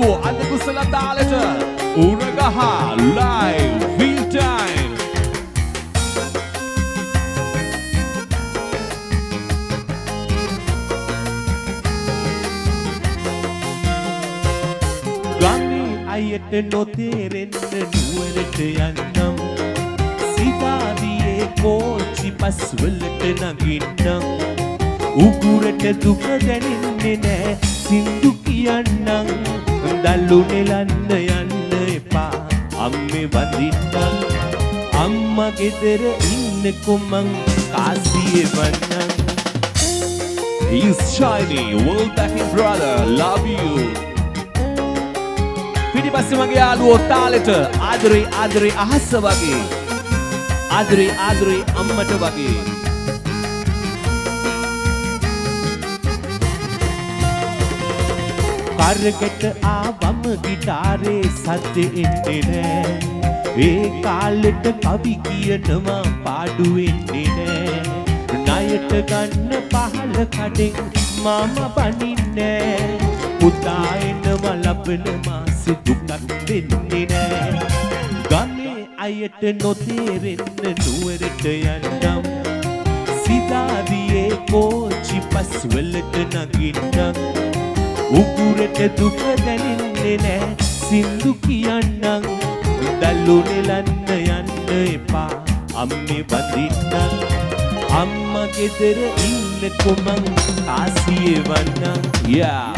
යාළුවෝ අද කුසල තාලෙට උරගහ live real time ගමේ අයට නොතේරෙන්න නුවරට යන්නම් සිතාදියේ කෝච්චි පස් වලට නගින්නම් උගුරට දුක දැනෙන්නේ නෑ සින්දු කියන්නම් දල්ලු නෙලන්න යන්න එපා අම්මේ වඳින්නම් අම්මා ගෙදර ඉන්නකො මං කාසියේ වන්නම් He's shiny world backing brother love you පිටිපස්සේ මගේ යාළුවෝ තාලෙට ආදරේ අහස වගේ ආදරේ අම්මට වගේ කරකට ආවම ගිටාරේ සද්දෙ එන්නේ නෑ ඒ කාලෙට කවි කියනවා පාඩු වෙන්නේ නෑ ණයට ගන්න පහල කඩෙන් මම බනින්නේ පුතා එනවා ලබන මාසෙ දුකක් දෙන්නේ නෑ ගමේ අයට නොතේරෙන්න නුවරට යන්නම් සිතාදියේ කෝච්චි පස් වලට නගින්නම් උගුරට දුක දැනෙන්නේ නෑ සින්දු කියන්නම් දල්ලු නෙලන්න යන්න එපා අම්මේ වඳින්නම් අම්මා ගෙදර ඉන්නකො මං ආසියේ වන්නම් yeah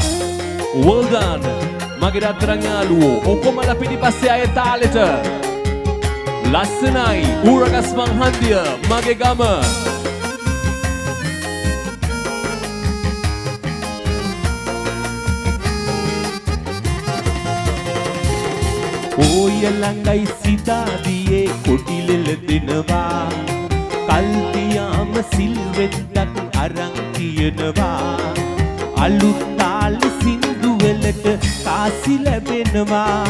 well done මගේ රත්තරන් යාළුවෝ ඔක්කොමලා පිටිපස්සේ අය තාලෙට ලස්සනයි ඌරගස් මං හන්දිය මගේ ගම ඔය ළඟයි සිතාදියේ කොටිලෙල දෙනවා කල්තියාම සිල්වෙද්දක් අරන් කියනවා අලුත් තාල සින්දු වලට කාසි ලැබෙනවා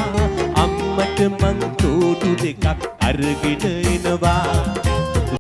අම්මට මං තෝඩු දෙකක් අරගෙන එනවා